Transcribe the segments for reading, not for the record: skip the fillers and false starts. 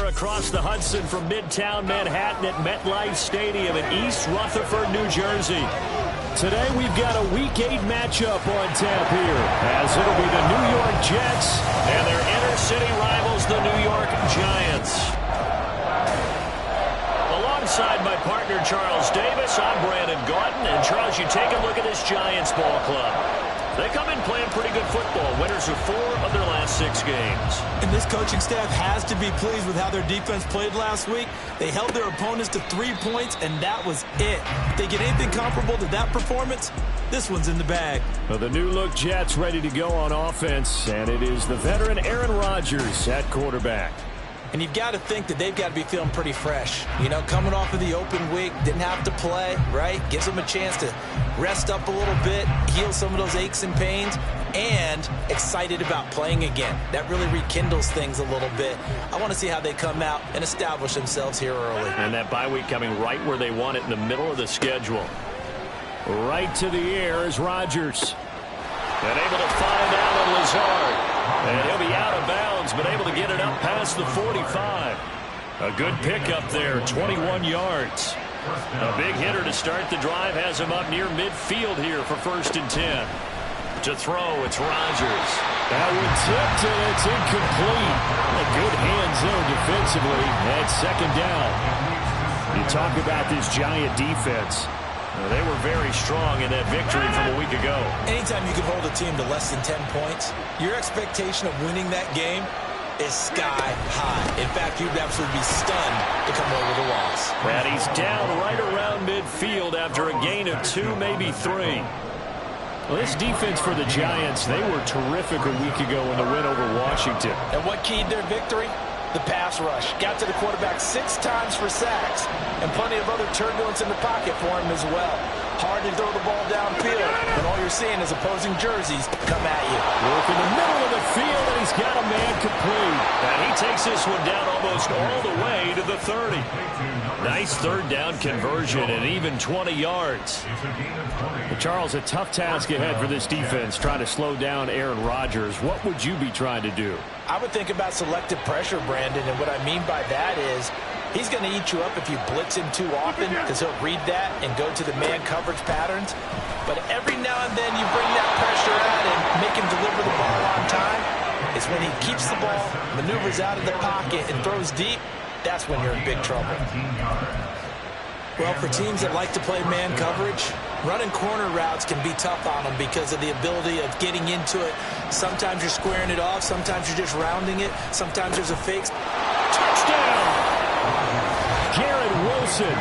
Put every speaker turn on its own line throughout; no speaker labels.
across the Hudson from Midtown Manhattan at MetLife Stadium in East Rutherford, New Jersey. Today we've got a Week 8 matchup on tap here, as it'll be the New York Jets and their inner-city rivals, the New York Giants. Alongside my partner, Charles Davis, I'm Brandon Gaudin. And, Charles, you take a look at this Giants ball club. They come in playing pretty good football. Winners of 4 of their last 6 games.
And this coaching staff has to be pleased with how their defense played last week. They held their opponents to 3 points, and that was it. If they get anything comparable to that performance, this one's in the bag.
Well, the new-look Jets ready to go on offense, and it is the veteran Aaron Rodgers at quarterback.
And you've got to think that they've got to be feeling pretty fresh. You know, coming off of the open week, didn't have to play, right? Gives them a chance to rest up a little bit, heal some of those aches and pains, and excited about playing again. That really rekindles things a little bit. I want to see how they come out and establish themselves here early.
And that bye week coming right where they want it, in the middle of the schedule. Right to the air is Rodgers. And able to find Allen Lazard. And he'll be out of bounds, but able to get it up past the 45. A good pickup there, 21 yards. A big hitter to start the drive has him up near midfield here for 1st and 10. To throw, it's Rodgers. That one tipped, and it's incomplete. A good hand zone defensively at 2nd down. You talk about this Giant defense. They were very strong in that victory from a week ago.
Anytime you can hold a team to less than 10 points, your expectation of winning that game is sky high. In fact, you'd absolutely be stunned to come away with a loss.
And he's down right around midfield after a gain of 2, maybe 3. Well, this defense for the Giants, they were terrific a week ago in the win over Washington.
And what keyed their victory? The pass rush. Got to the quarterback 6 times for sacks, and plenty of other turbulence in the pocket for him as well. Hard to throw the ball downfield, and all you're seeing is opposing jerseys come at you.
Work in the middle of the field, and he's got a man complete. And he takes this one down almost all the way to the 30. Nice 3rd down conversion and even 20 yards. But Charles, a tough task ahead for this defense, trying to slow down Aaron Rodgers. What would you be trying to do?
I would think about selective pressure, Brandon, and what I mean by that is he's going to eat you up if you blitz him too often, because he'll read that and go to the man coverage patterns. But every now and then you bring that pressure out and make him deliver the ball on time. It's when he keeps the ball, maneuvers out of the pocket, and throws deep. That's when you're in big trouble. Well, for teams that like to play man coverage, running corner routes can be tough on them because of the ability of getting into it. Sometimes you're squaring it off. Sometimes you're just rounding it. Sometimes there's a fake.
Touchdown! Garrett Wilson,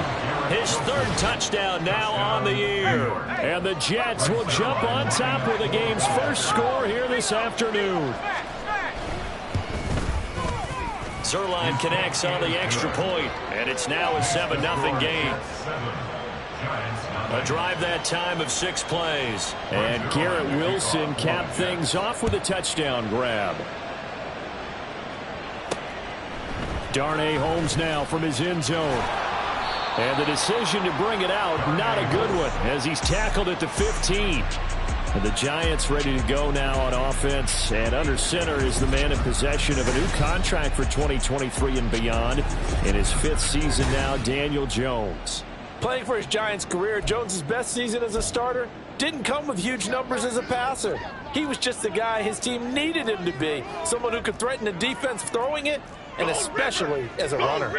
his 3rd touchdown now on the year. And the Jets will jump on top with the game's first score here this afternoon. Zuerlein connects on the extra point, and it's now a 7-0 game. A drive that time of 6 plays. And Garrett Wilson capped things off with a touchdown grab. Darnay Holmes now from his end zone. And the decision to bring it out, not a good one, as he's tackled at the 15. And the Giants ready to go now on offense. And under center is the man in possession of a new contract for 2023 and beyond. In his 5th season now, Daniel Jones.
Playing for his Giants career, Jones' best season as a starter didn't come with huge numbers as a passer. He was just the guy his team needed him to be. Someone who could threaten the defense throwing it, and especially as a runner.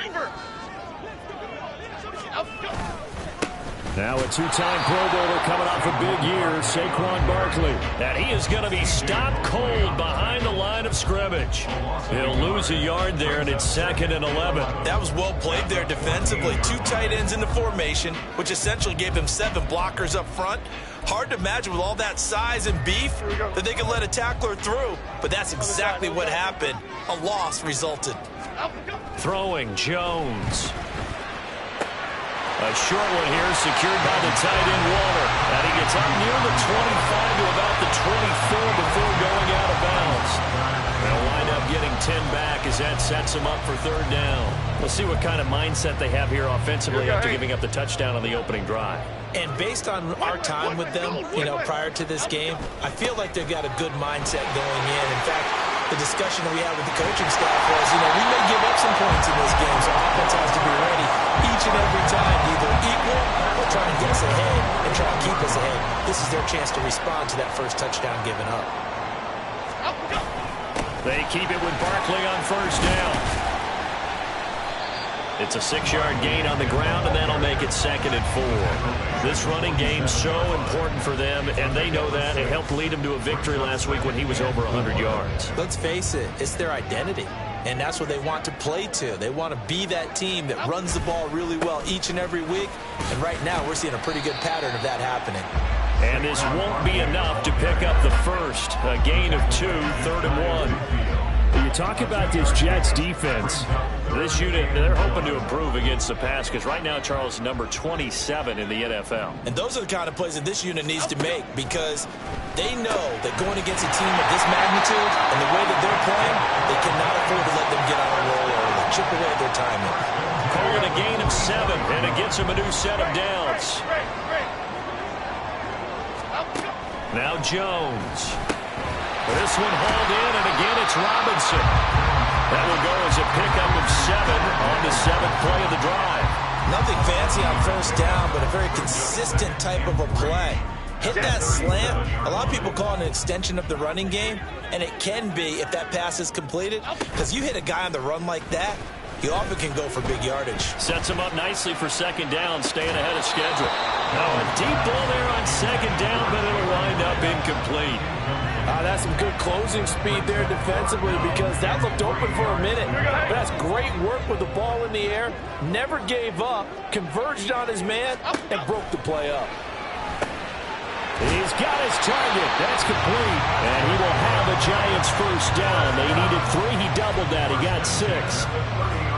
Now a 2-time Pro Bowler coming off a big year, Saquon Barkley. And he is going to be stopped cold behind the line of scrimmage. He'll lose a yard there, and it's 2nd and 11.
That was well played there defensively. 2 tight ends in the formation, which essentially gave them 7 blockers up front. Hard to imagine with all that size and beef that they could let a tackler through. But that's exactly what happened. A loss resulted.
Throwing Jones. A short one here, secured by the tight end Waller. And he gets up near the 25 to about the 24 before going out of bounds. They'll wind up getting 10 back as that sets them up for 3rd down. We'll see what kind of mindset they have here offensively after giving up the touchdown on the opening drive.
And based on our time with them, prior to this game, I feel like they've got a good mindset going in. In fact, the discussion that we had with the coaching staff was, you know, we may give up some points in this game, so offense has to be ready each and every time to either equal or try and get us ahead and try and keep us ahead. This is their chance to respond to that first touchdown given up.
They keep it with Barkley on first down. It's a 6-yard gain on the ground, and that'll make it 2nd and 4. This running game's so important for them, and they know that. It helped lead them to a victory last week when he was over 100 yards.
Let's face it, it's their identity, and that's what they want to play to. They want to be that team that runs the ball really well each and every week, and right now we're seeing a pretty good pattern of that happening.
And this won't be enough to pick up the first. A gain of 2, 3rd and 1.
You talk about this Jets defense.
This unit, they're hoping to improve against the pass because right now, Charles, number 27 in the NFL.
And those are the kind of plays that this unit needs to make because they know that going against a team of this magnitude and the way that they're playing, they cannot afford to let them get on a roll early. Chip away at their timing.
Calling a gain of 7, and it gets them a new set of downs. Now Jones. This one hauled in, and again it's Robinson. That will go as a pickup of 7 on the 7th play of the drive.
Nothing fancy on first down, but a very consistent type of a play. Hit that slant. A lot of people call it an extension of the running game, and it can be if that pass is completed, because you hit a guy on the run like that, you often can go for big yardage.
Sets him up nicely for 2nd down, staying ahead of schedule. Now a deep ball there on 2nd down, but it'll wind up incomplete.
That's some good closing speed there defensively because that looked open for a minute. But that's great work with the ball in the air. Never gave up, converged on his man, and broke the play up.
He's got his target. That's complete. And he will have a Giants first down. They needed 3. He doubled that. He got 6.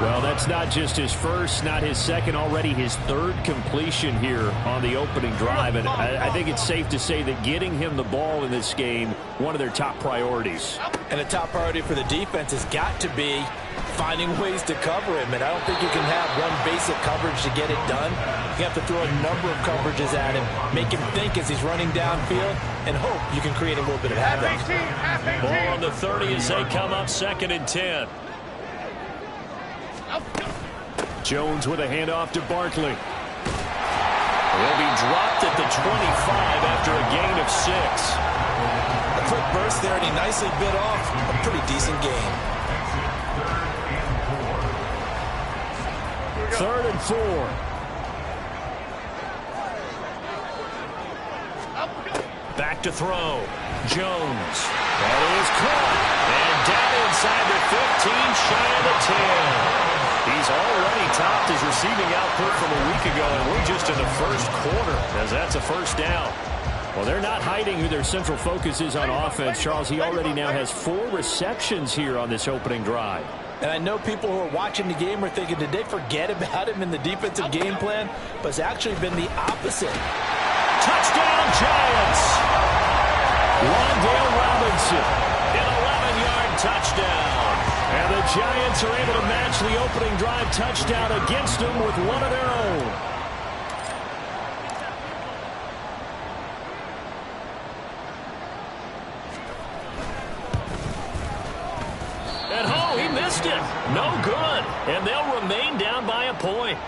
Well, that's not just his first, not his second, already his 3rd completion here on the opening drive. And I think it's safe to say that getting him the ball in this game, one of their top priorities.
And the top priority for the defense has got to be finding ways to cover him. And I don't think you can have one basic coverage to get it done. You have to throw a number of coverages at him, make him think as he's running downfield, and hope you can create a little bit of havoc.
Ball on the 30 as they come up 2nd and 10.
Jones with a handoff to Barkley.
He'll be dropped at the 25 after a gain of 6.
A quick burst there, and he nicely bit off a pretty decent gain.
3rd and 4.
Back to throw. Jones. That is caught. And down inside the 15, shy of the 10. He's already topped his receiving output from a week ago, and we're just in the first quarter as that's a first down.
Well, they're not hiding who their central focus is on offense. Charles, he already now has 4 receptions here on this opening drive.
And I know people who are watching the game are thinking, did they forget about him in the defensive game plan? But it's actually been the opposite.
Touchdown, Giants!
Wan'Dale Robinson.
An 11-yard touchdown.
And the Giants are able to match the opening drive touchdown against them with one of their own.
And oh, he missed it. No good. And they'll remain down by a point.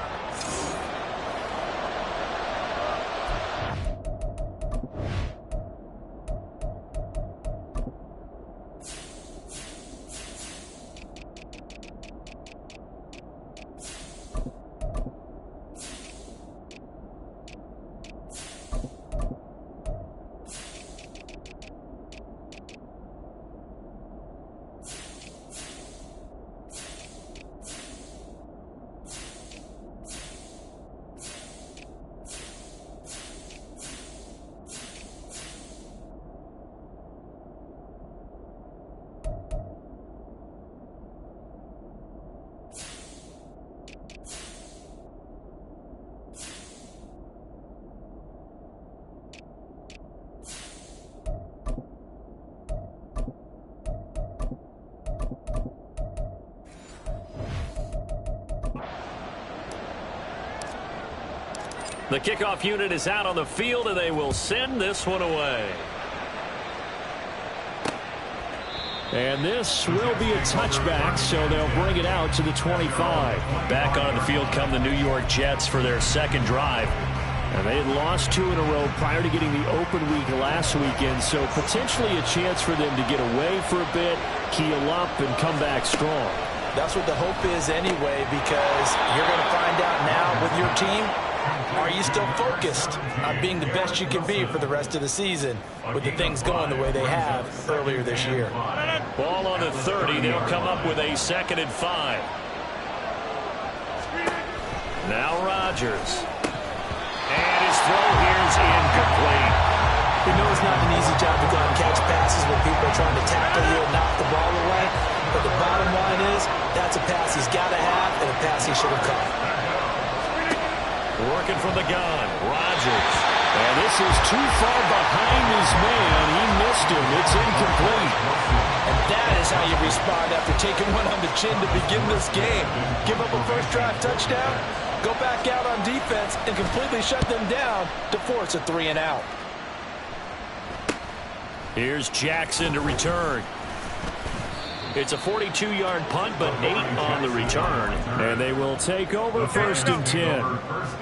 The kickoff unit is out on the field, and they will send this one away.
And this will be a touchback, so they'll bring it out to the 25.
Back onto the field come the New York Jets for their second drive.
And they had lost 2 in a row prior to getting the open week last weekend, so potentially a chance for them to get away for a bit, keel up, and come back strong.
That's what the hope is anyway, because you're going to find out now with your team, are you still focused on being the best you can be for the rest of the season with the things going the way they have earlier this year?
Ball on the 30. They'll come up with a 2nd and 5. Now Rodgers. And his throw here is incomplete.
We know it's not an easy job to go out and catch passes when people are trying to tackle you and knock the ball away. But the bottom line is, that's a pass he's got to have and a pass he should have caught.
Working from the gun, Rodgers.
And this is too far behind his man. He missed him. It's incomplete.
And that is how you respond after taking one on the chin to begin this game. Give up a first drive touchdown, go back out on defense and completely shut them down to force a 3-and-out.
Here's Jackson to return. It's a 42-yard punt, but 8 on the return.
And they will take over 1st and 10.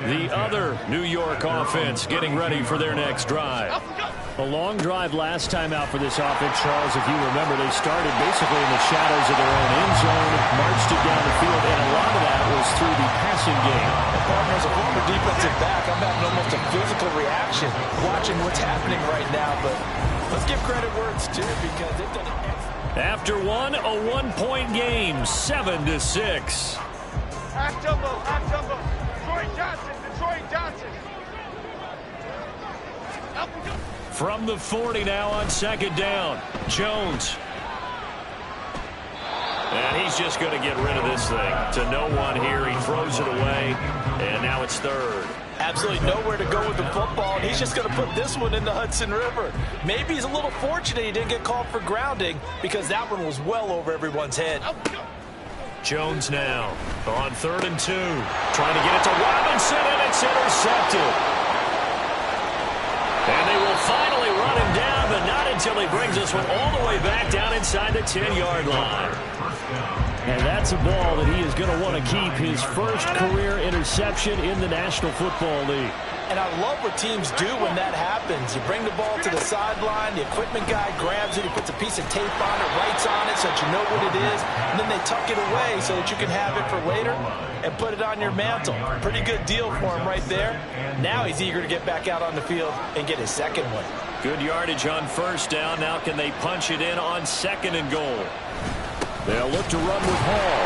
The other New York offense getting ready for their next drive.
A long drive last time out for this offense, Charles. If you remember, they started basically in the shadows of their own end zone, marched it down the field, and a lot of that was through the passing game.
And partner, as a former defensive back, I'm having almost a physical reaction watching what's happening right now. But let's give credit where it's due because they've done it.
After one, a 1-point game, 7-6.
Half jumbo, Detroit Johnson.
From the 40 now on 2nd down, Jones. And he's just going to get rid of this thing. To no one here, he throws it away, and now it's 3rd.
Absolutely nowhere to go with the football, and he's just going to put this one in the Hudson River. Maybe he's a little fortunate he didn't get called for grounding because that one was well over everyone's head.
Jones now on 3rd and 2. Trying to get it to Robinson, and it's intercepted. And they will finally run him down, but not until he brings this one all the way back down inside the 10-yard line.
And that's a ball that he is going to want to keep, his first career interception in the National Football League.
And I love what teams do when that happens. You bring the ball to the sideline, the equipment guy grabs it, he puts a piece of tape on it, writes on it so that you know what it is, and then they tuck it away so that you can have it for later and put it on your mantle. Pretty good deal for him right there. Now he's eager to get back out on the field and get his second one.
Good yardage on 1st down. Now can they punch it in on 2nd and goal?
They'll look to run with Hall.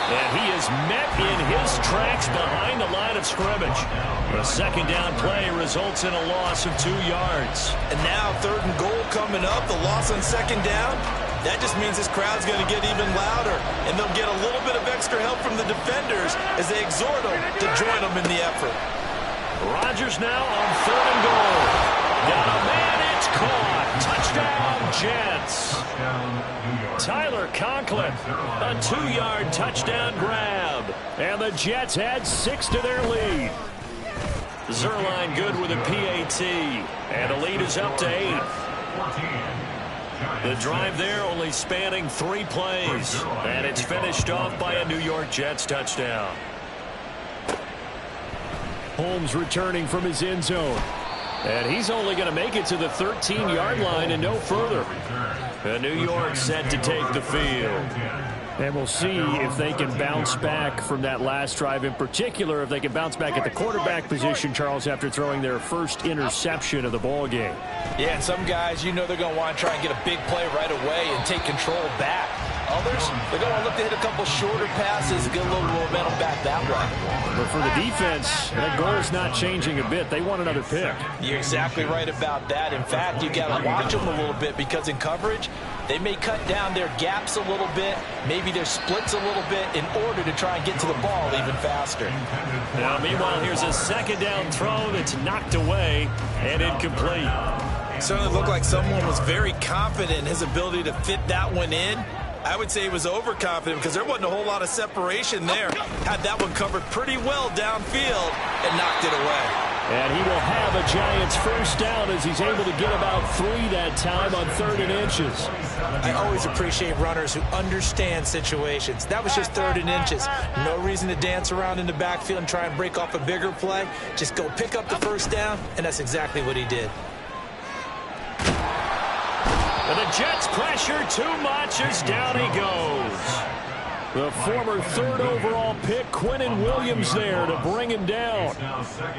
And he is met in his tracks behind the line of scrimmage. A 2nd down play results in a loss of 2 yards.
And now 3rd and goal coming up. The loss on 2nd down. That just means this crowd's going to get even louder. And they'll get a little bit of extra help from the defenders as they exhort them to join them in the effort.
Rodgers now on 3rd and goal. Got a man, it's caught. Touchdown, Jets. Tyler Conklin, a 2-yard touchdown grab.
And the Jets add 6 to their lead.
Zuerlein good with a PAT. And the lead is up to 8. The drive there only spanning 3 plays. And it's finished off by a New York Jets touchdown.
Holmes returning from his end zone. And he's only going to make it to the 13-yard line and no further.
And New York set to take the field.
And we'll see if they can bounce back from that last drive, in particular if they can bounce back at the quarterback position, Charles, after throwing their first interception of the ball game.
Yeah, and some guys, you know they're going to want to try and get a big play right away and take control back. Others, they're going to look to hit a couple shorter passes and get a little momentum back that way.
But for the defense, that goal is not changing a bit. They want another pick.
You're exactly right about that. In fact, you got to watch them a little bit because in coverage, they may cut down their gaps a little bit, maybe their splits a little bit in order to try and get to the ball even faster.
Now, meanwhile, here's a 2nd down throw that's knocked away and incomplete.
It certainly looked like someone was very confident in his ability to fit that one in. I would say he was overconfident because there wasn't a whole lot of separation there. Had that one covered pretty well downfield and knocked it away.
And he will have a Giants first down as he's able to get about 3 that time on 3rd and inches.
I always appreciate runners who understand situations. That was just 3rd and inches. No reason to dance around in the backfield and try and break off a bigger play. Just go pick up the first down, and that's exactly what he did.
And the Jets pressure too much as down he goes. The former 3rd overall pick, Quinnen Williams, there to bring him down.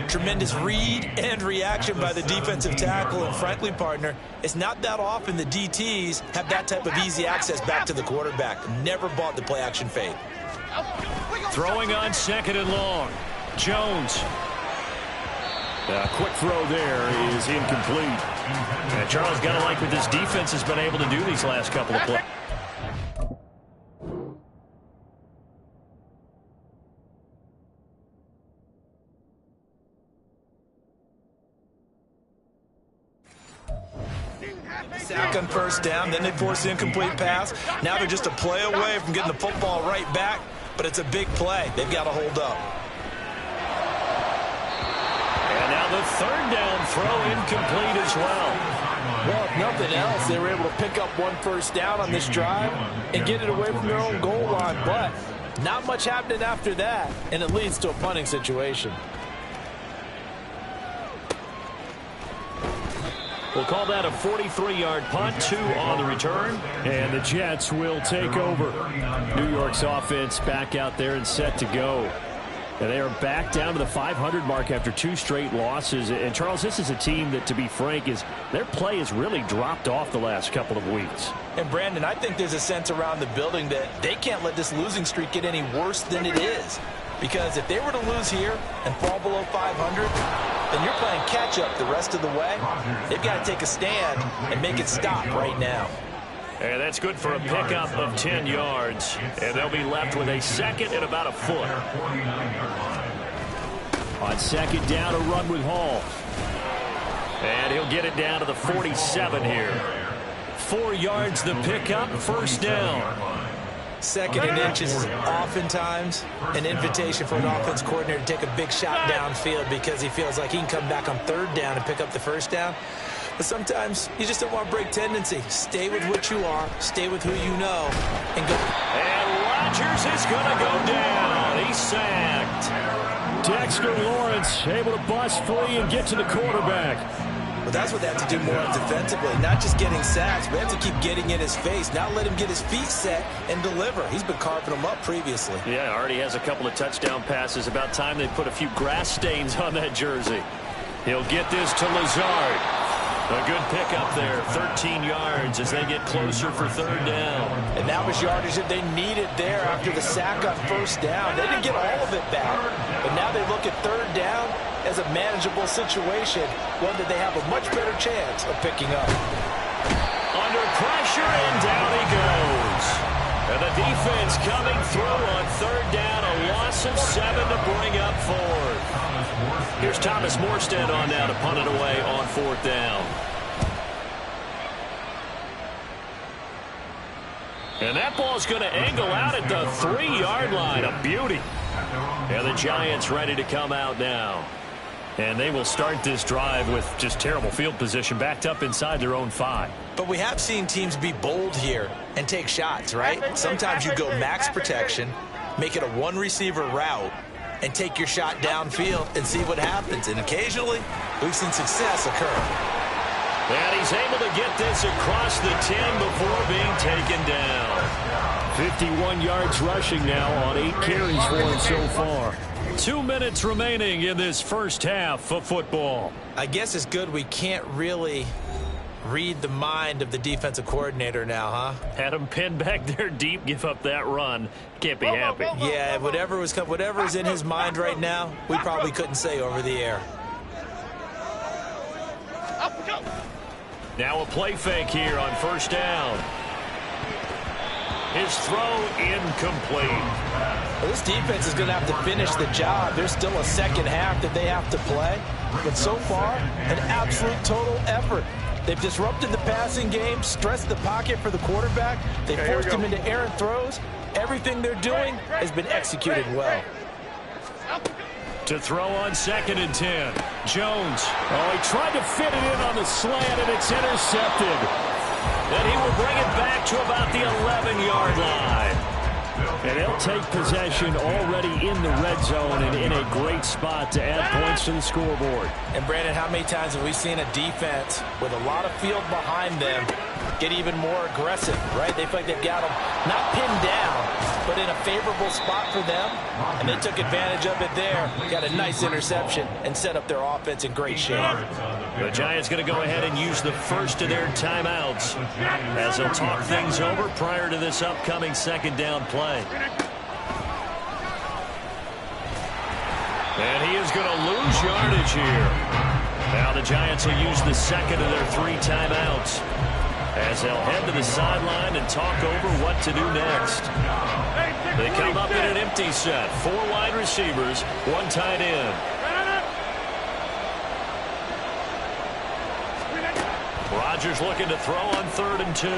Tremendous read and reaction by the defensive tackle. And frankly, partner, it's not that often the DTs have that type of easy access back to the quarterback. Never bought the play-action fade.
Throwing on 2nd and long. Jones. A quick throw there is incomplete. And Charles, got to like what this defense has been able to do these last couple of plays.
Sack on first down, then they force the incomplete pass. Now they're just a play away from getting the football right back, but it's a big play. They've got to hold up.
And now the 3rd down throw incomplete as well.
Well, if nothing else, they were able to pick up 1 first down on this drive and get it away from their own goal line, but not much happening after that, and it leads to a punting situation.
We'll call that a 43-yard punt, 2 on the return. And the Jets will take over. New York's offense back out there and set to go. And they are back down to the 500 mark after 2 straight losses. And, Charles, this is a team that, to be frank, their play has really dropped off the last couple of weeks.
And, Brandon, I think there's a sense around the building that they can't let this losing streak get any worse than it is. Because if they were to lose here and fall below 500, then you're playing catch-up the rest of the way. They've got to take a stand and make it stop right now.
And that's good for a pickup of 10 yards. And they'll be left with a 2nd and about a foot. On 2nd down, a run with Hall. And he'll get it down to the 47 here. 4 yards the pickup, first down.
2nd and inches is oftentimes an invitation for an offense coordinator to take a big shot downfield because he feels like he can come back on 3rd down and pick up the first down. But sometimes you just don't want to break tendency. Stay with what you are, stay with who you know, and go.
And Rodgers is going to go down. He's sacked. Dexter Lawrence able to bust free and get to the quarterback.
But that's what they have to do more defensively, not just getting sacks, but they have to keep getting in his face, not let him get his feet set and deliver. He's been carving them up previously.
Yeah, already has a couple of touchdown passes. About time they put a few grass stains on that jersey. He'll get this to Lazard. A good pickup there, 13 yards as they get closer for 3rd down.
And that was yardage that they needed there after the sack on first down. They didn't get all of it back, but now they look at 3rd down as a manageable situation, one that they have a much better chance of picking up.
Under pressure, and down he goes. And the defense coming through on 3rd down, a loss of 7 to bring up 4th. Here's Thomas Morstead on now to punt it away on 4th down. And that ball's going to angle out at the 3-yard line. A beauty. And the Giants ready to come out now. And they will start this drive with just terrible field position, backed up inside their own 5.
But we have seen teams be bold here and take shots, right? Sometimes you go max protection, make it a 1-receiver route, and take your shot downfield and see what happens. And occasionally, we've seen success occur.
And he's able to get this across the 10 before being taken down. 51 yards rushing now on 8 carries for him so far. 2 minutes remaining in this first half of football.
I guess it's good we can't really read the mind of the defensive coordinator now, huh?
Had him pinned back there deep, give up that run. Can't be happy.
Yeah, whatever is in his mind right now, we probably couldn't say over the air.
Now a play fake here on first down. His throw incomplete.
Well, this defense is going to have to finish the job. There's still a second half that they have to play. But so far, an absolute total effort. They've disrupted the passing game, stressed the pocket for the quarterback. They forced him into errant throws. Everything they're doing has been executed well.
To throw on 2nd and 10. Jones.
Oh, he tried to fit it in on the slant, and it's intercepted.
And he will bring it back to about the 11-yard line.
And they'll take possession already in the red zone and in a great spot to add points to the scoreboard.
And, Brandon, how many times have we seen a defense with a lot of field behind them get even more aggressive, right? They feel like they've got them not pinned down, but in a favorable spot for them, and they took advantage of it there. Got a nice interception and set up their offense in great shape.
The Giants going to go ahead and use the first of their timeouts as they'll talk things over prior to this upcoming 2nd down play. And he is going to lose yardage here. Now the Giants will use the 2nd of their 3 timeouts as they'll head to the sideline and talk over what to do next. They come up in an empty set. 4 wide receivers, 1 tight end. Rodgers looking to throw on 3rd and 2.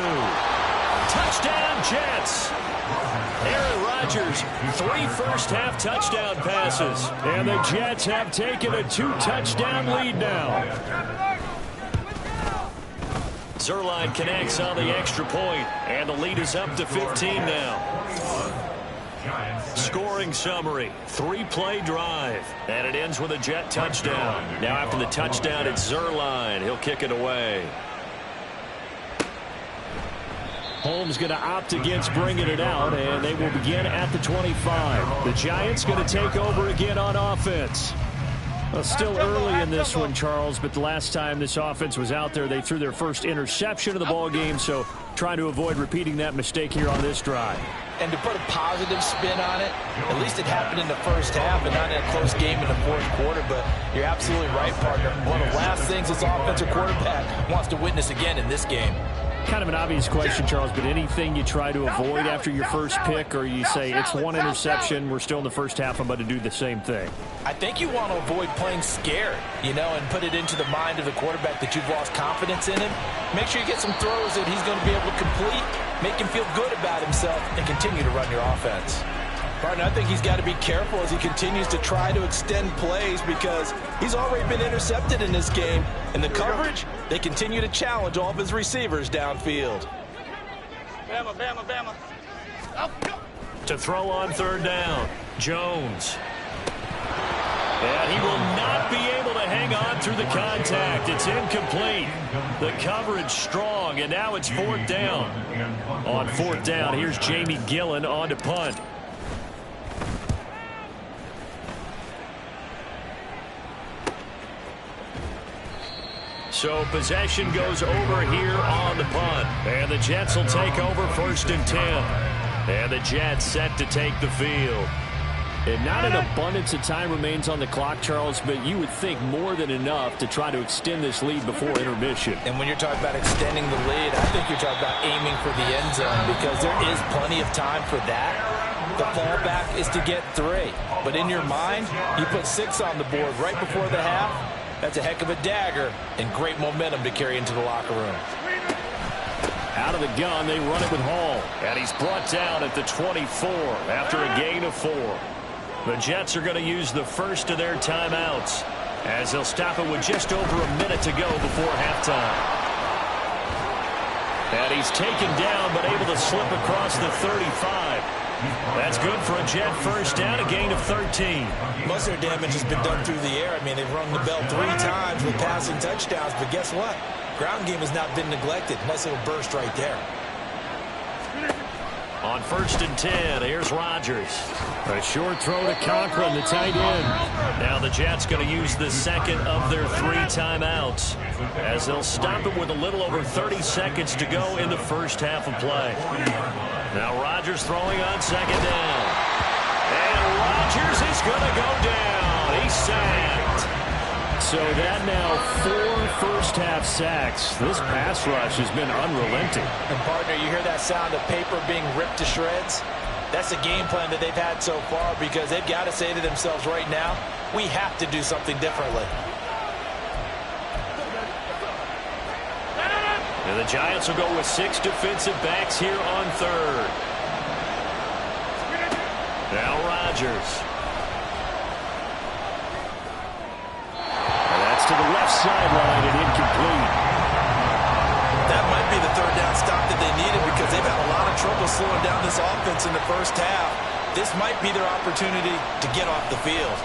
Touchdown, Jets. Aaron Rodgers, 3 first-half touchdown passes.
And the Jets have taken a 2-touchdown lead now.
Zuerlein connects on the extra point, and the lead is up to 15 now. Scoring summary, 3-play drive, and it ends with a Jet touchdown. Now after the touchdown, it's Zuerlein. He'll kick it away.
Holmes going to opt against bringing it out, and they will begin at the 25. The Giants going to take over again on offense. Well, still early in this one, Charles, but the last time this offense was out there, they threw their first interception of the ball game, so trying to avoid repeating that mistake here on this drive.
And to put a positive spin on it, at least it happened in the first half and not in a close game in the 4th quarter, but you're absolutely right, partner. One of the last things this offensive quarterback wants to witness again in this game.
Kind of an obvious question, Charles, but anything you try to avoid after your first pick, or you say it's 1 interception, we're still in the first half, I'm about to do the same thing?
I think you want to avoid playing scared, and put it into the mind of the quarterback that you've lost confidence in him. Make sure you get some throws that he's going to be able to complete, make him feel good about himself, and continue to run your offense. Partner, I think he's got to be careful as he continues to try to extend plays because he's already been intercepted in this game. And the coverage, they continue to challenge all of his receivers downfield.
Bama, Bama, Bama. Oh, go.
To throw on 3rd down, Jones. And he will not be able to hang on through the contact. It's incomplete. The coverage strong, and now it's 4th down. On 4th down, here's Jamie Gillen on to punt. So possession goes over here on the punt. And the Jets will take over 1st and 10. And the Jets set to take the field.
And not an abundance of time remains on the clock, Charles, but you would think more than enough to try to extend this lead before intermission.
And when you're talking about extending the lead, I think you're talking about aiming for the end zone because there is plenty of time for that. The fallback is to get 3. But in your mind, you put 6 on the board right before the half. That's a heck of a dagger and great momentum to carry into the locker room.
Out of the gun, they run it with Hall. And he's brought down at the 24 after a gain of 4. The Jets are going to use the first of their timeouts as they'll stop it with just over a minute to go before halftime. And he's taken down but able to slip across the 35. That's good for a Jet first down, a gain of 13.
Most of their damage has been done through the air. I mean, they've rung the bell 3 times with passing touchdowns, but guess what? Ground game has not been neglected. Nice little burst right there.
On 1st and 10, here's Rodgers.
A short throw to Cochran, the tight end.
Now the Jets going to use the 2nd of their 3 timeouts as they'll stop it with a little over 30 seconds to go in the first half of play. Now Rodgers throwing on 2nd down. And Rodgers is going to go down. He's sacked.
So that now 4 first-half sacks. This pass rush has been unrelenting.
And, partner, you hear that sound of paper being ripped to shreds? That's the game plan that they've had so far because they've got to say to themselves right now, we have to do something differently.
And the Giants will go with 6 defensive backs here on 3rd. Now Rodgers.
to the left sideline and incomplete.
That might be the third down stop that they needed because they've had a lot of trouble slowing down this offense in the first half. This might be their opportunity to get off the field.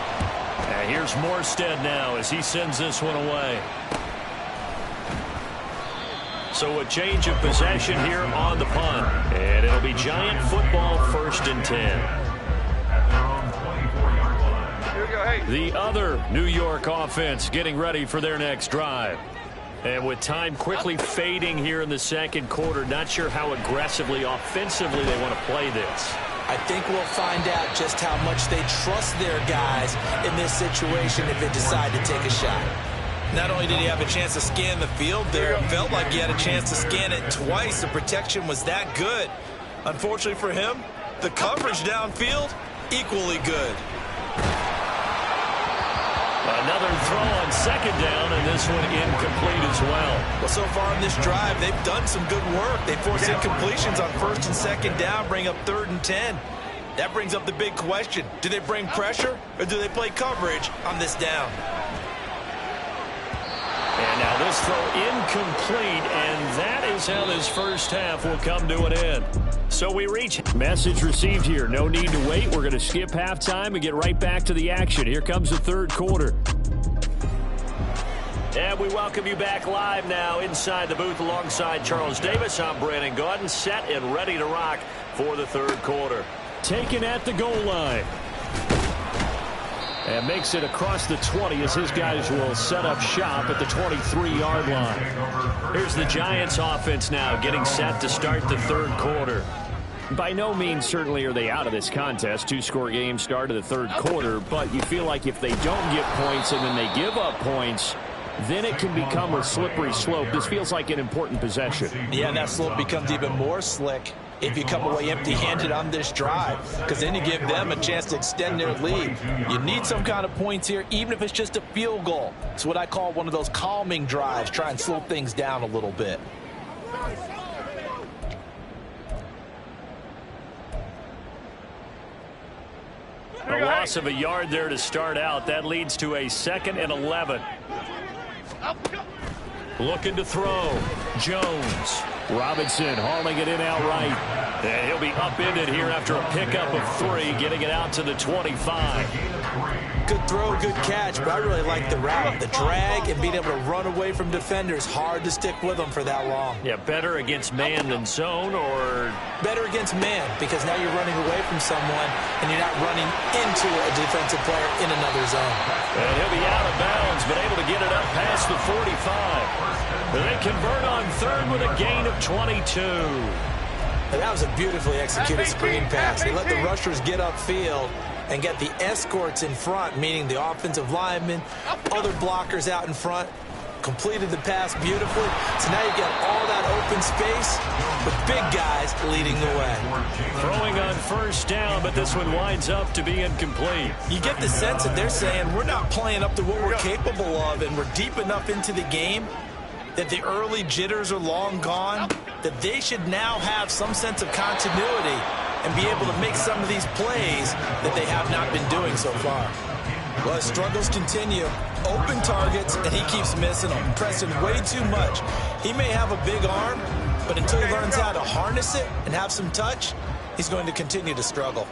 And here's Morstead now as he sends this one away. So a change of possession here on the punt. And it'll be Giant football, 1st and 10. The other New York offense getting ready for their next drive. And with time quickly fading here in the second quarter, not sure how aggressively, offensively they want to play this.
I think we'll find out just how much they trust their guys in this situation if they decide to take a shot. Not only did he have a chance to scan the field there, it felt like he had a chance to scan it twice. The protection was that good. Unfortunately for him, the coverage downfield, equally good.
Another throw on 2nd down, and this one incomplete as well.
Well, so far in this drive, they've done some good work. They forced incompletions on 1st and 2nd down, bring up 3rd and 10. That brings up the big question. Do they bring pressure, or do they play coverage on this down?
And now this throw incomplete, and that is how this first half will come to an end. So we reach.
Message received here. No need to wait. We're going to skip halftime and get right back to the action. Here comes the third quarter.
And we welcome you back live now inside the booth alongside Charles Davis. I'm Brandon Gaudin, set and ready to rock for the third quarter.
Taken at the goal line. And makes it across the 20 as his guys will set up shop at the 23-yard line.
Here's the Giants offense now getting set to start the third quarter.
By no means certainly are they out of this contest. 2-score game start of the third quarter, but you feel like if they don't get points and then they give up points, then it can become a slippery slope. This feels like an important possession.
Yeah, and that slope becomes even more slick if you come away empty-handed on this drive, because then you give them a chance to extend their lead. You need some kind of points here, even if it's just a field goal. It's what I call one of those calming drives. Try and slow things down a little bit.
A loss of a yard there to start out. That leads to a 2nd and 11. Looking to throw. Jones.
Robinson hauling it in outright.
And he'll be upended here after a pickup of 3, getting it out to the 25.
Good throw, good catch, but I really like the route. The drag and being able to run away from defenders, hard to stick with them for that long.
Yeah, better against man than zone, or?
Better against man, because now you're running away from someone and you're not running into a defensive player in another zone.
And he'll be out of bounds, but able to get it up past the 45. They convert on 3rd with a gain of 22.
And that was a beautifully executed screen pass. They let the rushers get upfield and get the escorts in front, meaning the offensive linemen, other blockers out in front, completed the pass beautifully. So now you get all that open space with big guys leading the way.
Throwing on 1st down, but this one winds up to be incomplete.
You get the sense that they're saying we're not playing up to what we're capable of, and we're deep enough into the game that the early jitters are long gone, that they should now have some sense of continuity and be able to make some of these plays that they have not been doing so far. Well, his struggles continue. Open targets, and he keeps missing them, pressing way too much. He may have a big arm, but until he learns how to harness it and have some touch, he's going to continue to struggle.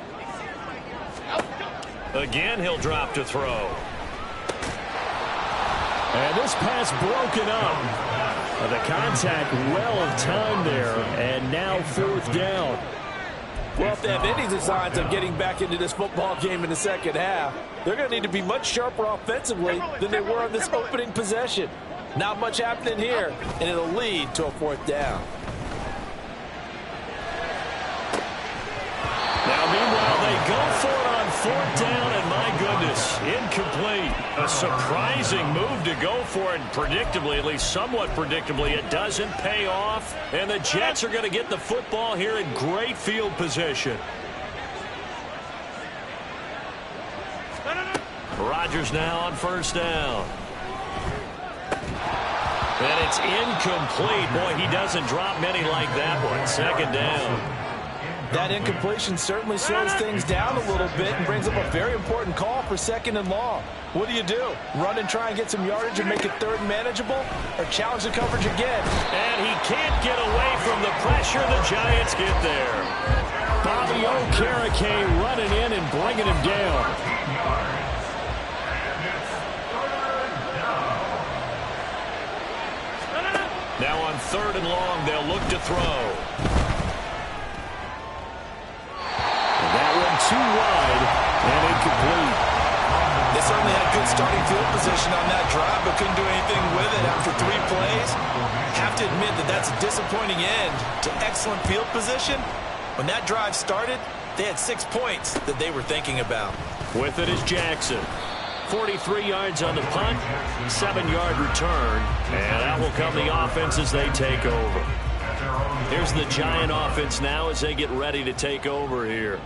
Again, he'll drop to throw.
And this pass broken up. The contact well timed there, and now 4th down.
Well, if they have any designs of getting back into this football game in the second half, they're going to need to be much sharper offensively than they were on this opening possession. Not much happening here, and it'll lead to a 4th down.
Now, meanwhile, they go for it on 4th down, and my goodness, incomplete. A surprising move to go for it, predictably, at least somewhat predictably. It doesn't pay off, and the Jets are going to get the football here in great field position. Rodgers now on 1st down. And it's incomplete. Boy, he doesn't drop many like that one. 2nd down.
That incompletion certainly slows things down a little bit and brings up a very important call for 2nd and long. What do? Run and try and get some yardage and make it 3rd and manageable, or challenge the coverage again?
And he can't get away from the pressure. The Giants get there.
Bobby Okereke running in and bringing him down.
Now on 3rd and long, they'll look to throw.
That one too wide and incomplete.
They certainly had good starting field position on that drive, but couldn't do anything with it after 3 plays. Have to admit that that's a disappointing end to excellent field position. When that drive started, they had 6 points that they were thinking about.
With it is Jackson. 43 yards on the punt, 7-yard return, and out will come the offense as they take over. Here's the Giant offense now as they get ready to take over here.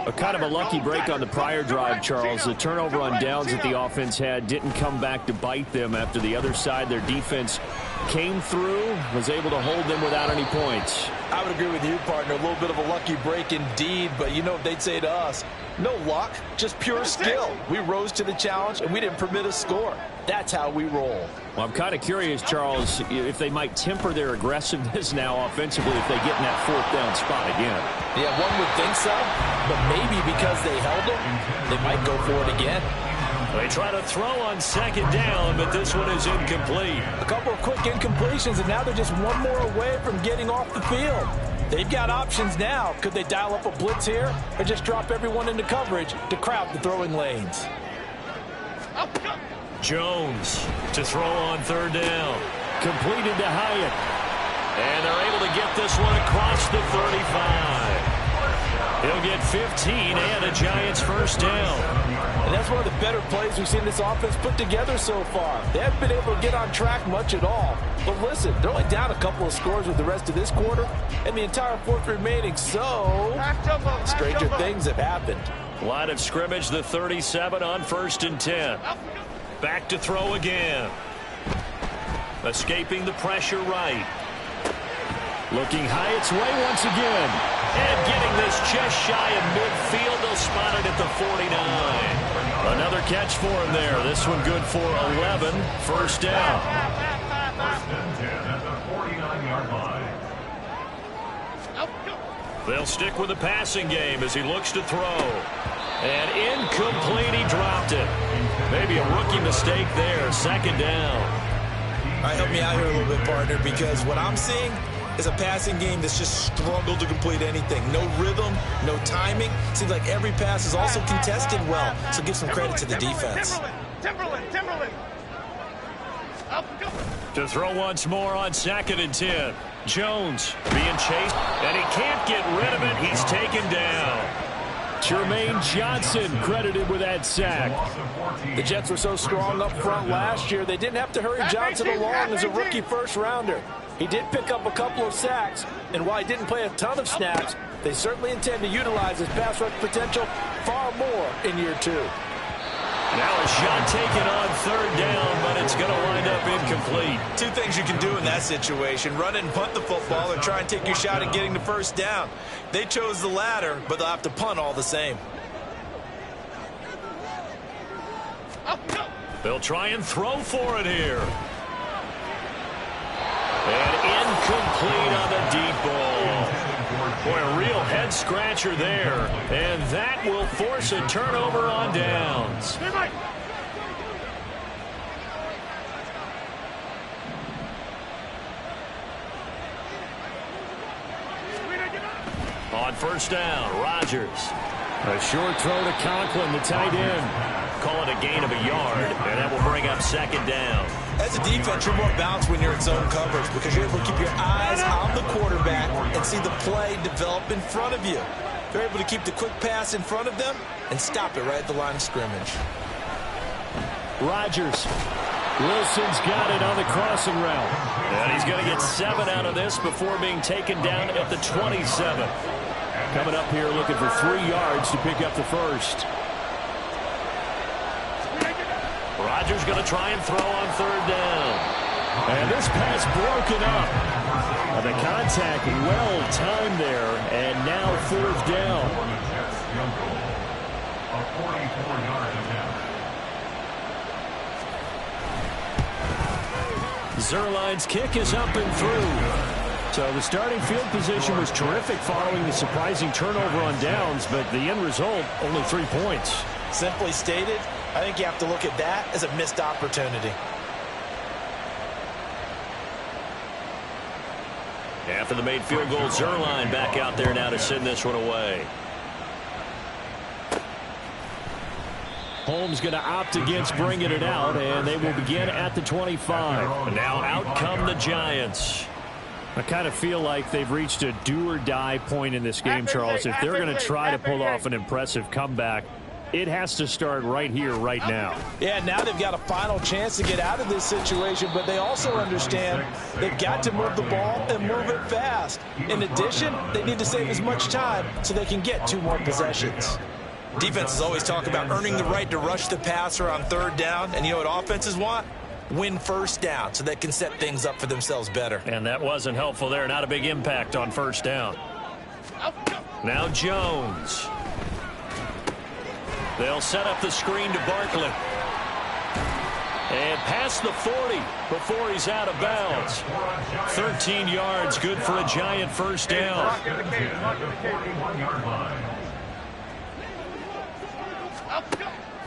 A kind of a lucky break on the prior drive, Charles. The turnover on downs that the offense had didn't come back to bite them after the other side. Their defense came through, was able to hold them without any points.
I would agree with you, partner. A little bit of a lucky break indeed, but you know what they'd say to us? No luck, just pure skill. We rose to the challenge, and we didn't permit a score. That's how we roll.
Well, I'm kind of curious, Charles, if they might temper their aggressiveness now offensively if they get in that 4th down spot again.
Yeah, one would think so, but maybe because they held them, they might go for it again.
They try to throw on 2nd down, but this one is incomplete.
A couple of quick incompletions, and now they're just one more away from getting off the field. They've got options now. Could they dial up a blitz here or just drop everyone into coverage to crowd the throwing lanes?
Jones to throw on 3rd down.
Completed to Hyatt.
And they're able to get this one across the 35. He'll get 15 and a Giants 1st down.
And that's one of the better plays we've seen this offense put together so far. They haven't been able to get on track much at all. But listen, they're only down a couple of scores with the rest of this quarter and the entire 4th remaining. So, stranger things have happened.
Line of scrimmage, the 37 on 1st and 10. Back to throw again. Escaping the pressure right.
Looking Hyatt's way once again.
And getting this just shy of midfield. They'll spot it at the 49. Another catch for him there. This one good for 11. 1st down.
1st and 10 at the 49-yard line.
They'll stick with the passing game as he looks to throw. And incomplete. He dropped it. Maybe a rookie mistake there. 2nd down.
All right, help me out here a little bit, partner, because what I'm seeing is a passing game that's just struggled to complete anything. No rhythm, no timing. Seems like every pass is also contested well, so give some credit to the defense.
Timberland.
To throw once more on 2nd and 10. Jones being chased, and he can't get rid of it. He's taken down.
Jermaine Johnson credited with that sack.
The Jets were so strong up front last year, they didn't have to hurry Johnson along as a rookie 1st-rounder. He did pick up a couple of sacks, and while he didn't play a ton of snaps, they certainly intend to utilize his pass rush potential far more in year 2.
Now a shot taken on 3rd down, but it's going to wind up incomplete.
2 things you can do in that situation: run it and punt the football, or try and take your shot at getting the 1st down. They chose the latter, but they'll have to punt all the same.
They'll try and throw for it here. And incomplete on the deep ball. Boy, a real head-scratcher there. And that will force a turnover on downs. On 1st down, Rodgers.
A short throw to Conklin, the tight end.
Call it a gain of a yard, and that will bring up 2nd down.
As a defense, you're more balanced when you're in zone coverage because you're able to keep your eyes on the quarterback and see the play develop in front of you. You're able to keep the quick pass in front of them and stop it right at the line of scrimmage.
Rodgers. Wilson's got it on the crossing route.
And he's going to get 7 out of this before being taken down at the 27.
Coming up here looking for 3 yards to pick up the 1st.
Rodgers going to try and throw on 3rd down.
And this pass broken up. The attack well timed there, and now fourth down.
A 44-yard attempt.
Zuerlein's kick is up and through.
So the starting field position was terrific following the surprising turnover on downs, but the end result, only 3 points.
Simply stated, I think you have to look at that as a missed opportunity.
After the made field goal, Zuerlein back out there now to send this one away.
Holmes going to opt against bringing it out, and they will begin at the 25.
And now out come the Giants.
I kind of feel like they've reached a do-or-die point in this game, Charles. If they're going to try to pull off an impressive comeback, it has to start right here, right now.
Yeah, now they've got a final chance to get out of this situation, but they also understand they've got to move the ball and move it fast. In addition, they need to save as much time so they can get 2 more possessions. Defenses always talk about earning the right to rush the passer on third down, and you know what offenses want? Win first down so they can set things up for themselves better.
And that wasn't helpful there. Not a big impact on first down. Now Jones. They'll set up the screen to Barkley. And past the 40 before he's out of bounds. 13 yards, good for a Giant first down.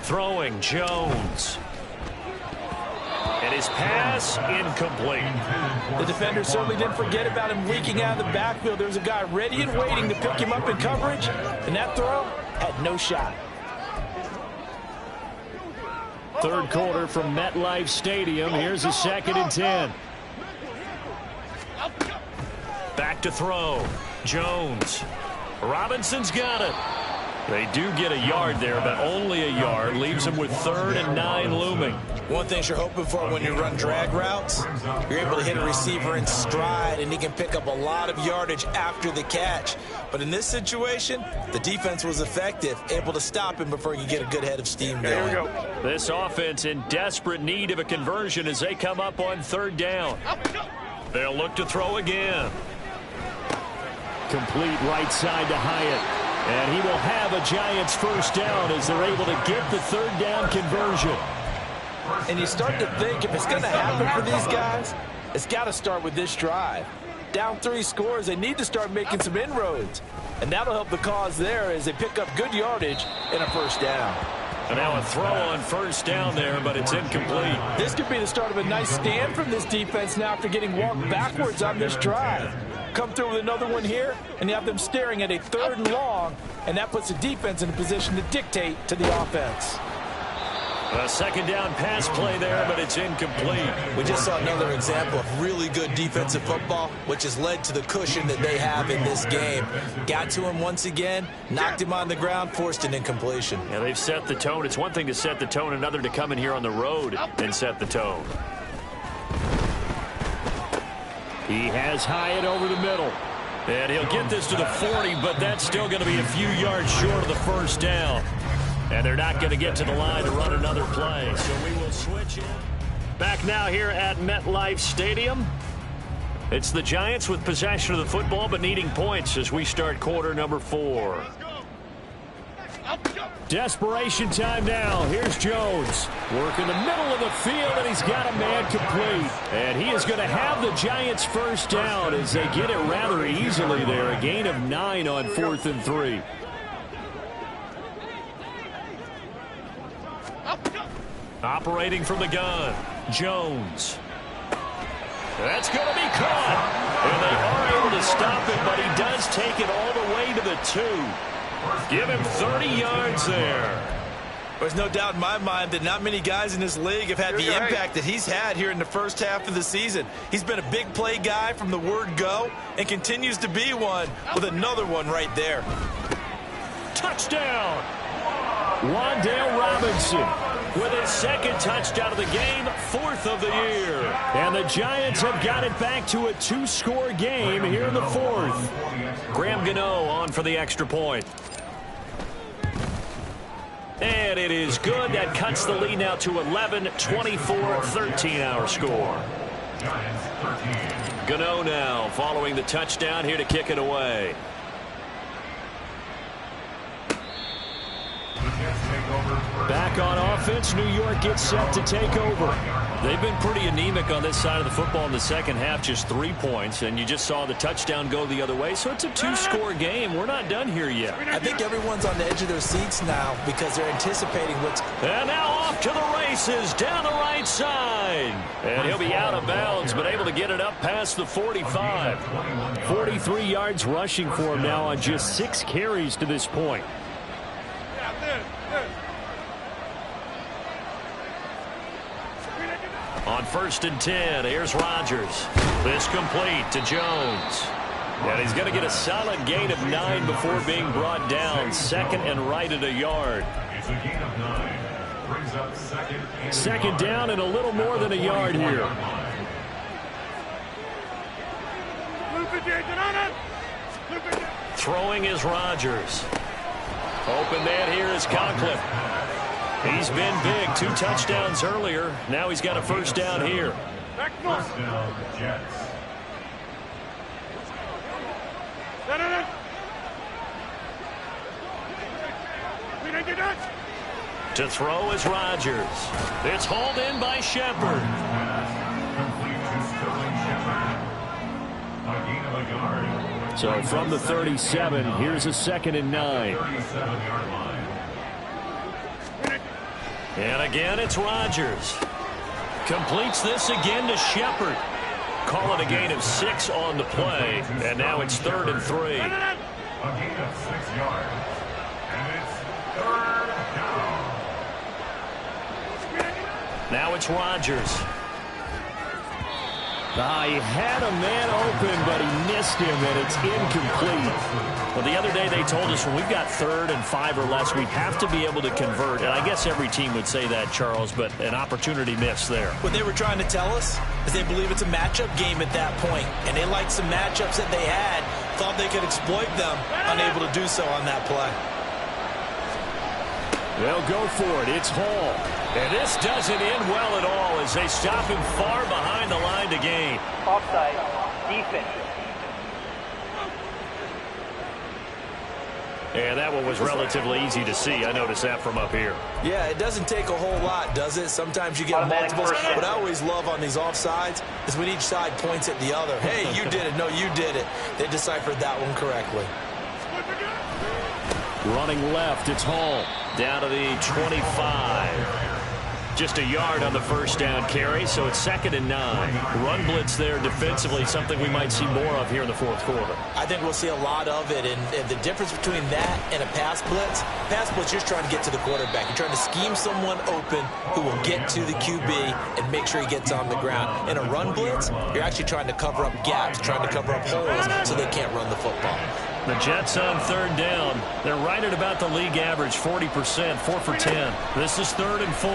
Throwing Jones. And his pass incomplete.
The defender certainly didn't forget about him leaking out of the backfield. There was a guy ready and waiting to pick him up in coverage, and that throw had no shot.
Third quarter from MetLife Stadium. Here's a 2nd and 10.
Back to throw. Jones. Robinson's got it. They do get a yard there, but only a yard. Leaves them with 3rd and 9 looming.
One thing you're hoping for when you run drag routes, you're able to hit a receiver in stride, and he can pick up a lot of yardage after the catch. But in this situation, the defense was effective, able to stop him before he could get a good head of steam going.
Here we go. This offense in desperate need of a conversion as they come up on 3rd down. They'll look to throw again.
Complete right side to Hyatt. And he will have a Giants first down as they're able to get the 3rd down conversion.
And you start to think if it's going to happen for these guys, it's got to start with this drive. Down 3 scores, they need to start making some inroads. And that'll help the cause there as they pick up good yardage in a first down.
And now a throw on first down there, but it's incomplete.
This could be the start of a nice stand from this defense now after getting walked backwards on this drive. Come through with another one here, and you have them staring at a 3rd and long, and that puts the defense in a position to dictate to the offense.
A 2nd down pass play there, but it's incomplete.
We just saw another example of really good defensive football, which has led to the cushion that they have in this game. Got to him once again, knocked him on the ground, forced an incompletion.
Yeah, they've set the tone. It's one thing to set the tone, another to come in here on the road and set the tone.
He has Hyatt over the middle.
And he'll get this to the 40, but that's still going to be a few yards short of the first down. And they're not going to get to the line to run another play. So we will switch in. Back now here at MetLife Stadium. It's the Giants with possession of the football, but needing points as we start quarter number 4.
Desperation time now. Here's Jones. Work in the middle of the field, and he's got a man complete. And he is going to have the Giants first down as they get it rather easily there. A gain of 9 on 4th and 3.
Operating from the gun, Jones. That's going to be caught. And they are able to stop him, but he does take it all the way to the 2. Give him 30 yards there.
There's no doubt in my mind that not many guys in this league have had the impact that he's had here in the first half of the season. He's been a big play guy from the word go and continues to be one with another one right there.
Touchdown.
Wan'Dale Robinson
with his 2nd touchdown of the game, 4th of the year.
And the Giants have got it back to a 2-score game here in the 4th.
Graham Gano on for the extra point. And it is good. That cuts the lead now to 11, 24-13 our score.
Giants 13.
Gano now following the touchdown here to kick it away.
Back on offense, New York gets set to take over.
They've been pretty anemic on this side of the football in the second half, just 3 points, and you just saw the touchdown go the other way, so it's a 2-score game. We're not done here yet.
I think everyone's on the edge of their seats now because they're anticipating what's...
And now off to the races down the right side. And he'll be out of bounds, but able to get it up past the 45.
43 yards rushing for him now on just 6 carries to this point.
On 1st and 10, here's Rodgers. This complete to Jones. And he's going to get a solid gain of 9 before being brought down. Second and right at a yard.
It's a gain of 9. Brings up
second down and a little more than a yard here.
Throwing is Rodgers. Open man here is Conklin. He's been big. 2 touchdowns earlier. Now he's got a first down here.
First down, Jets.
To throw is Rodgers. It's hauled in by Shepard.
Complete to Sterling Shepard. A gain of a yard.
So from the 37, here's a 2nd and 9.
37-yard line.
And again, it's Rodgers. Completes this again to Shepard. Call it a gain of 6 on the play. And now it's 3rd and 3.
A gain of 6 yards. And it's 3rd down.
Now it's Rodgers.
He had a man open, but he missed him, and it's incomplete.
Well, the other day they told us when we've got 3rd and 5 or less, we have to be able to convert. And I guess every team would say that, Charles, but an opportunity missed there.
What they were trying to tell us is they believe it's a matchup game at that point, and they liked some matchups that they had, thought they could exploit them, unable to do so on that play.
They'll go for it. It's Hall.
And this doesn't end well at all as they stop him far behind the line to gain.
Offside. Defense.
And that one was relatively easy to see. I noticed that from up here.
Yeah, it doesn't take a whole lot, does it? Sometimes you get multiples. What I always love on these offsides is when each side points at the other. Hey, you did it. No, you did it. They deciphered that one correctly.
Running left, it's Hall.
Down to the 25. Just a yard on the first down carry, so it's 2nd and 9. Run blitz there defensively, something we might see more of here in the 4th quarter.
I think we'll see a lot of it, and the difference between that and a pass blitz, you're just trying to get to the quarterback. You're trying to scheme someone open who will get to the QB and make sure he gets on the ground. In a run blitz, you're actually trying to cover up gaps, trying to cover up holes so they can't run the football.
The Jets on 3rd down. They're right at about the league average, 40%, 4 for 10. This is 3rd and 4.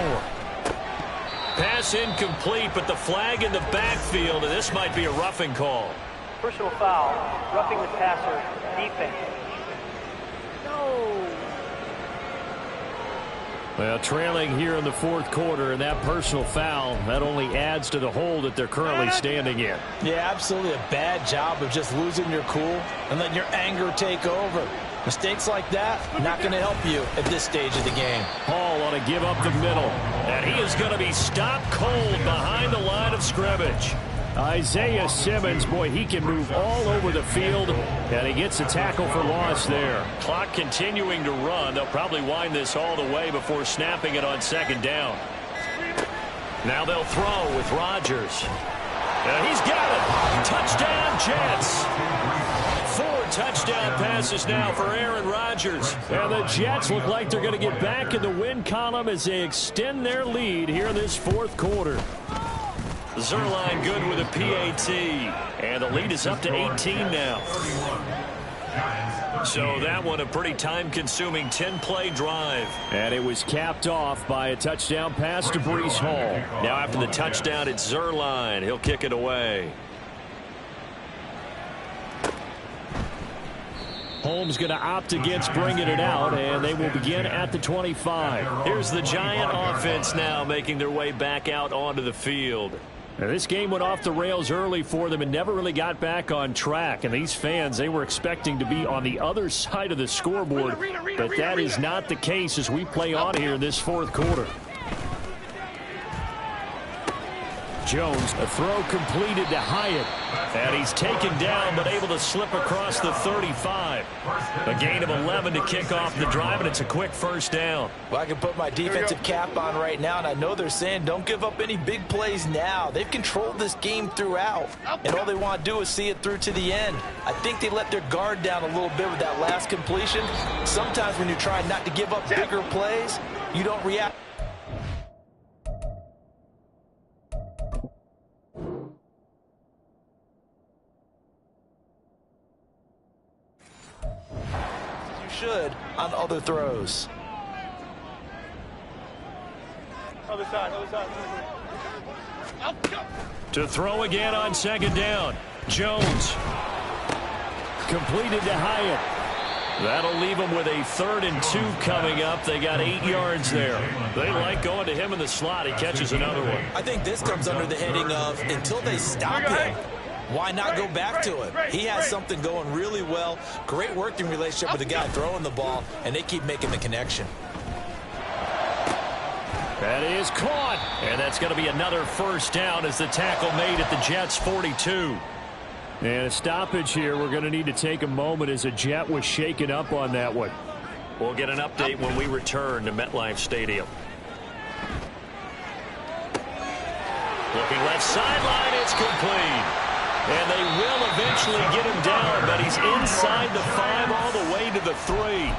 Pass incomplete, but the flag in the backfield, and this might be a roughing call.
Personal foul. Roughing the passer. Defense. No.
Well, trailing here in the 4th quarter, and that personal foul, that only adds to the hole that they're currently standing in.
Yeah, absolutely a bad job of just losing your cool and letting your anger take over. Mistakes like that, not going to help you at this stage of the game.
Hall on a give up the middle.
And he is going to be stopped cold behind the line of scrimmage.
Isaiah Simmons, boy, he can move all over the field, and he gets a tackle for loss there.
Clock continuing to run. They'll probably wind this all the way before snapping it on 2nd down. Now they'll throw with Rodgers. And he's got it. Touchdown, Jets. 4 touchdown passes now for Aaron Rodgers.
And the Jets look like they're going to get back in the win column as they extend their lead here in this 4th quarter.
Zuerlein good with a PAT. And the lead is up to 18 now. So that one a pretty time-consuming 10-play drive.
And it was capped off by a touchdown pass to Breece Hall.
Now after the touchdown, it's Zuerlein. He'll kick it away.
Holmes going to opt against bringing it out, and they will begin at the 25.
Here's the Giant offense now making their way back out onto the field.
Now, this game went off the rails early for them and never really got back on track. And these fans, they were expecting to be on the other side of the scoreboard. But that is not the case as we play on here in this fourth quarter. Jones, a throw completed to Hyatt. And he's taken down but able to slip across the 35. A gain of 11 to kick off the drive, and it's a quick first down.
Well, I can put my defensive cap on right now, and I know they're saying don't give up any big plays now. They've controlled this game throughout, and all they want to do is see it through to the end. I think they let their guard down a little bit with that last completion. Sometimes when you're trying not to give up bigger plays, you don't react. Should on other throws.
Other side, other side.
To throw again on second down. Jones. Completed to Hyatt. That'll leave them with a 3rd and 2 coming up. They got 8 yards there. They like going to him in the slot. He catches another one.
I think this comes under the heading of until they stop him, why not go back to it? He has something going really well. Great working relationship with the guy throwing the ball, and they keep making the connection.
That is caught. And that's going to be another first down as the tackle made at the Jets' 42. And a stoppage here. We're going to need to take a moment as a Jet was shaken up on that one.
We'll get an update when we return to MetLife Stadium. Looking left sideline, it's complete. And they will eventually get him down, but he's inside the 5 all the way to the 3.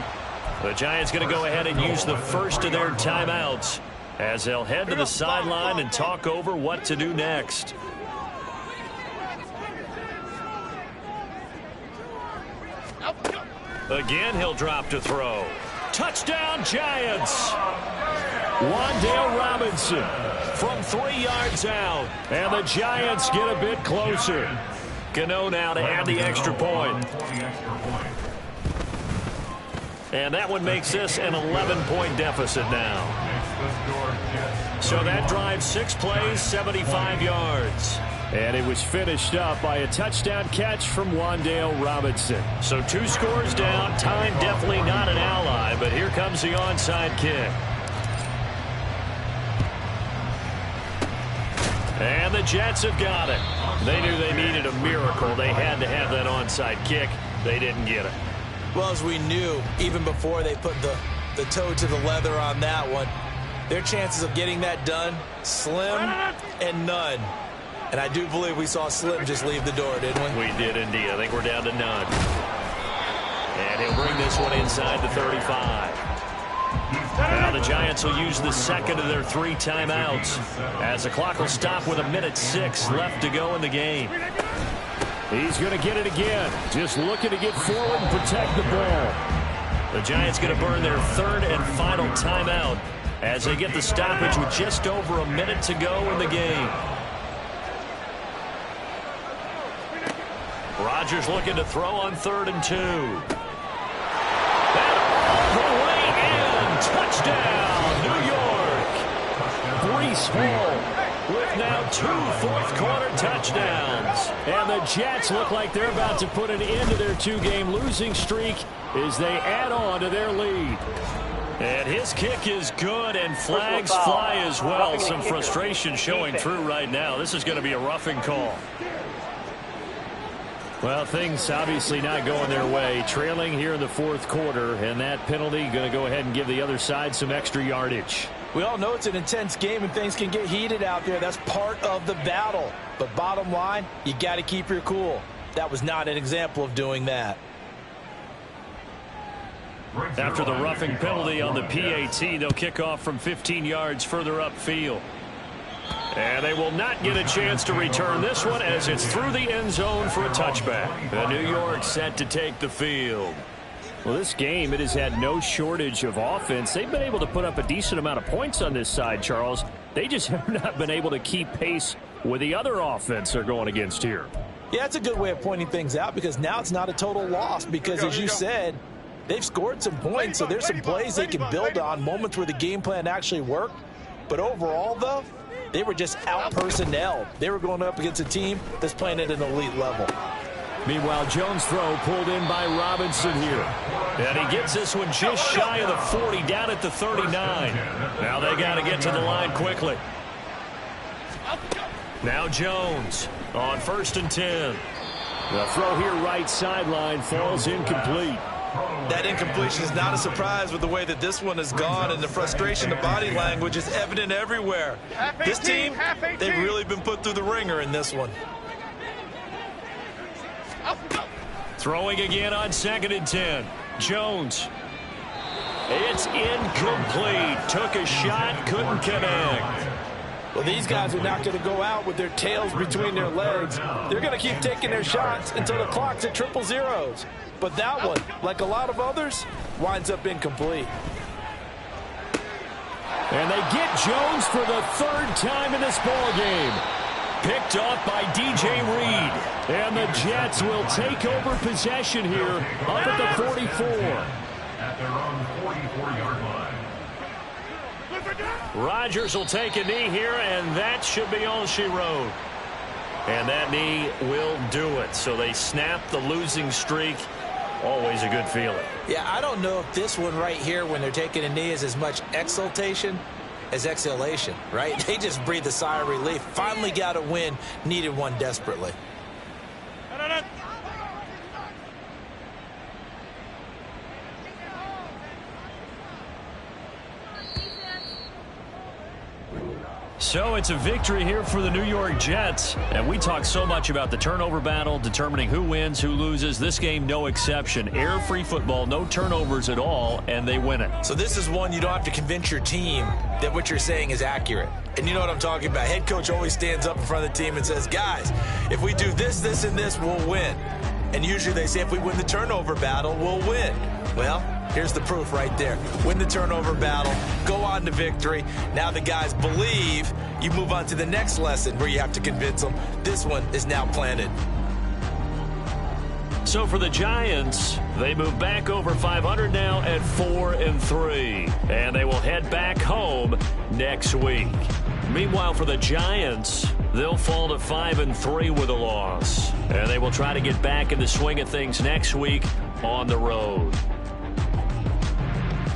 The Giants going to go ahead and use the first of their timeouts as they'll head to the sideline and talk over what to do next. Again, he'll drop to throw. Touchdown, Giants! Wan'Dale Robinson from 3 yards out. And the Giants get a bit closer. Gano now to add the extra point. And that one makes this an 11-point deficit now. So that drives 6 plays, 75 yards.
And it was finished up by a touchdown catch from Wan'Dale Robinson.
So 2 scores down. Time definitely not an ally, but here comes the onside kick. And the Jets have got it. They knew they needed a miracle. They had to have that onside kick. They didn't get it.
Well, as we knew, even before they put the toe to the leather on that one, their chances of getting that done, slim and none. And I do believe we saw Slim just leave the door, didn't we?
We did indeed. I think we're down to none. And he'll bring this one inside the 35. Now the Giants will use the second of their 3 timeouts as the clock will stop with 1:06 left to go in the game.
He's going to get it again. Just looking to get forward and protect the ball.
The Giants going to burn their 3rd and final timeout as they get the stoppage with just over a minute to go in the game. Rodgers looking to throw on 3rd and 2. That all the way in. Touchdown, New York.
Breece Hall
with now 2 fourth-quarter touchdowns.
And the Jets look like they're about to put an end to their 2-game losing streak as they add on to their lead.
And his kick is good, and flags fly as well. Some frustration showing through right now. This is going to be a roughing call.
Well, things obviously not going their way. Trailing here in the 4th quarter, and that penalty going to go ahead and give the other side some extra yardage.
We all know it's an intense game and things can get heated out there. That's part of the battle. But bottom line, you got to keep your cool. That was not an example of doing that.
After the roughing penalty on the PAT, they'll kick off from 15 yards further upfield. And they will not get a chance to return this one as it's through the end zone for a touchback. The New York set to take the field.
Well, this game, it has had no shortage of offense. They've been able to put up a decent amount of points on this side, Charles. They just have not been able to keep pace with the other offense they're going against here.
Yeah, that's a good way of pointing things out because now it's not a total loss because, as you said, they've scored some points, so there's some plays they can build on, moments where the game plan actually worked. But overall, though, They were just out-personnel. They were going up against a team that's playing at an elite level.
Meanwhile, Jones' throw pulled in by Robinson here. And he gets this one just shy of the 40, down at the 39. Now they got to get to the line quickly. Now Jones on 1st and 10. The throw here right sideline falls incomplete.
That incompletion is not a surprise with the way that this one has gone, and the frustration, the body language is evident everywhere. This team, they've really been put through the ringer in this one.
Throwing again on 2nd and 10. Jones. It's incomplete. Took a shot, couldn't connect.
Well, these guys are not going to go out with their tails between their legs. They're going to keep taking their shots until the clock's at 000. But that one, like a lot of others, winds up incomplete.
And they get Jones for the 3rd time in this ball game. Picked off by DJ Reed. And the Jets will take over possession here up at the 44.
At their own 44-yard line.
Rodgers will take a knee here, and that should be all she wrote. And that knee will do it. So they snap the losing streak. Always a good feeling.
Yeah, I don't know if this one right here, when they're taking a knee, is as much exultation as exhalation, right? They just breathe a sigh of relief. Finally got a win, needed one desperately.
So it's a victory here for the New York Jets. And we talk so much about the turnover battle, determining who wins, who loses. This game, no exception. Error-free football, no turnovers at all, and they win it.
So this is one you don't have to convince your team that what you're saying is accurate. And you know what I'm talking about. Head coach always stands up in front of the team and says, guys, if we do this, this, and this, we'll win. And usually they say if we win the turnover battle, we'll win. Well, here's the proof right there. Win the turnover battle, go on to victory. Now the guys believe. You move on to the next lesson where you have to convince them. This one is now planted.
So for the Giants, they move back over 500 now at 4-3. And they will head back home next week. Meanwhile, for the Giants, they'll fall to 5-3 with a loss. And they will try to get back in the swing of things next week on the road.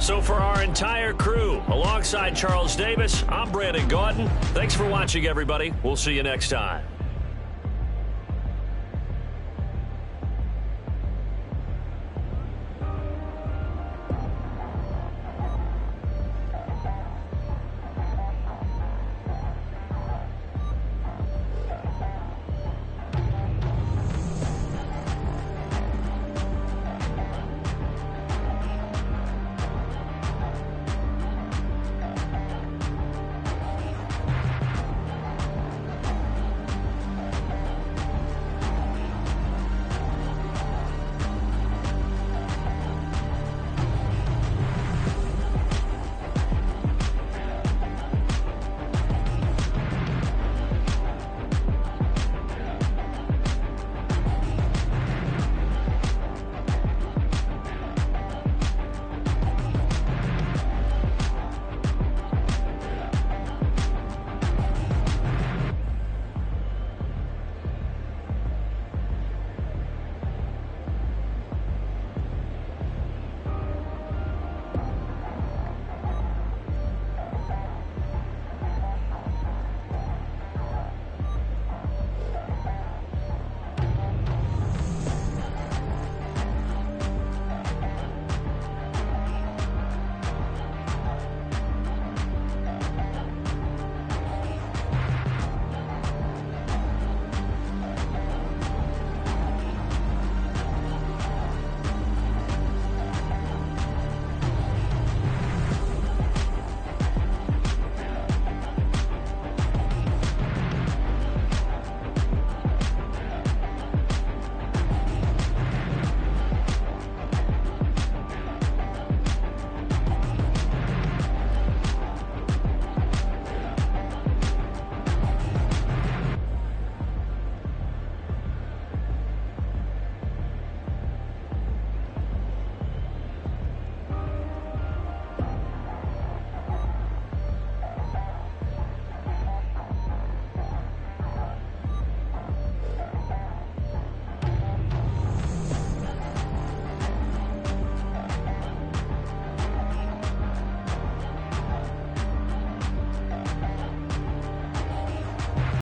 So for our entire crew, alongside Charles Davis, I'm Brandon Gaudin. Thanks for watching, everybody. We'll see you next time.